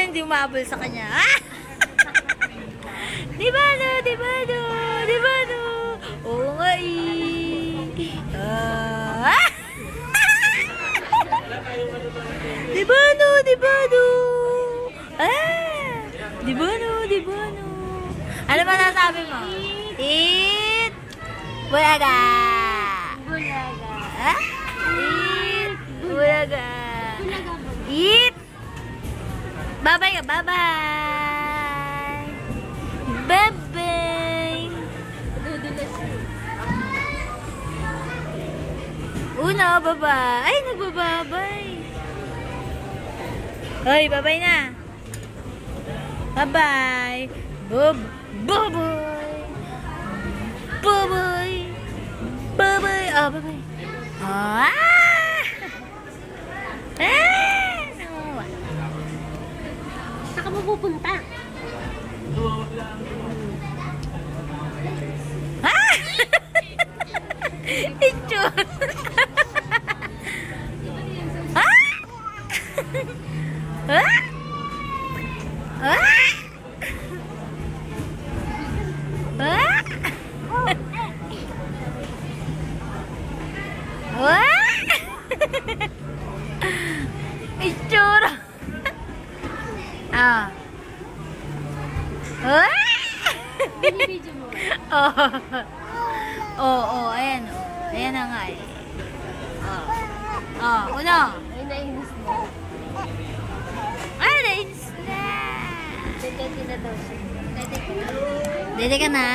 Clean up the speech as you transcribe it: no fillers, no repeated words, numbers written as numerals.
hindi umabol sa kanya. Diba no? Diba no? Diba no? Oo nga Diba no? Diba no? Diba no? Diba no? Ano ba nasabi mo? Eat! Bulaga! Bulaga. Eat! Bulaga! Eat! Bye-bye ka! Bye-bye! Bye-bye! Una, bye-bye! Ay, nagbababay! Hoy, bye-bye na! Bye-bye! Bye-bye! Bye-bye! Bye-bye! Oh, bye-bye! Saan ka mapupunta? Itsura! Itsura! Binibidyo mo. Oo, ayan o. Ayan na nga eh. Uno. Ay, nainis na. Ay, nainis na. Dede na daw siya. Dede ka na.